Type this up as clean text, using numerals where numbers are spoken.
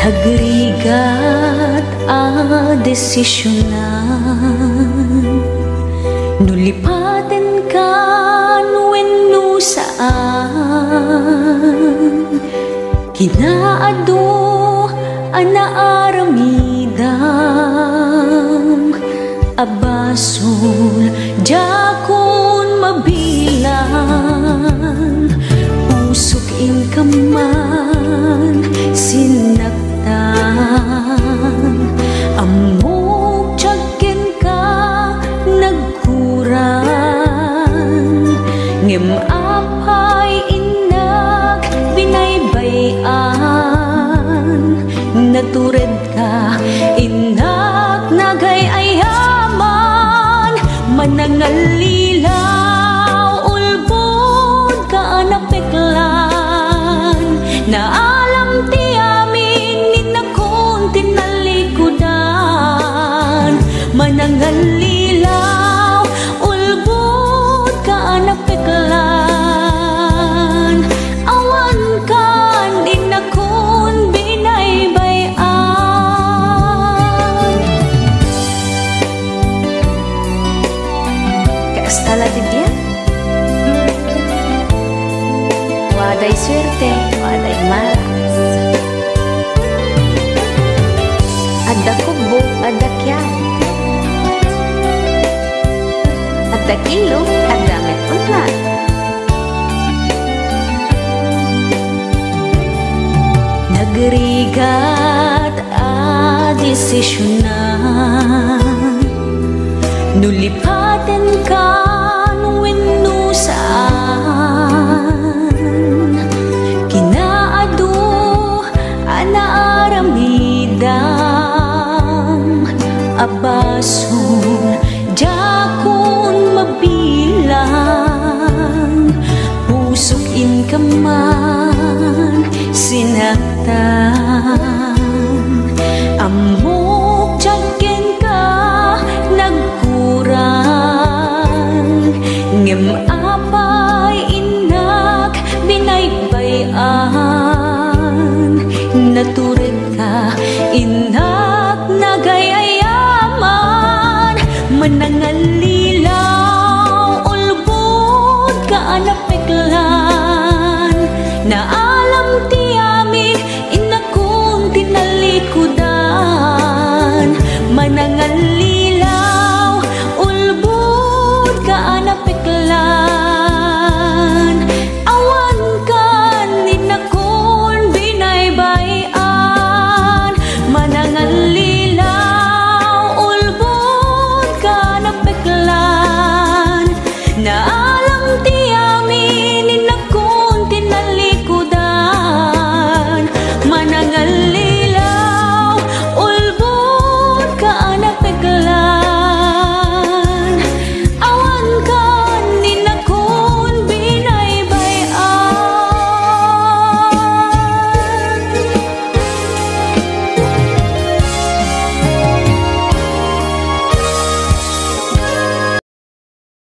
Hagrigat a desisyonan, nulipaten kan wenno saan, kinaado anaaramidam, abasul jakun mabilang, pusok in kaman sinaktan, amok tiyagin ka nagkurang, ngem apay inak binaybayan, natured ka inak nagayayaman, manangalilaw ulbod ka napeklan, na alam ti amin ninakon tinalikudan, manangalilaw ulbod ka napeklan, awan kan inakon binaybayan. Kaastala di dia? Waday swerte, waday malas. Ada kubo, ada kyan. Ada kilo, ada metronat. Nagrigat a desisyonan, nulipaten kan wenno saan, kinaado anaaramidam, abasun jakun mabilang, pusok in kaman sinaktan,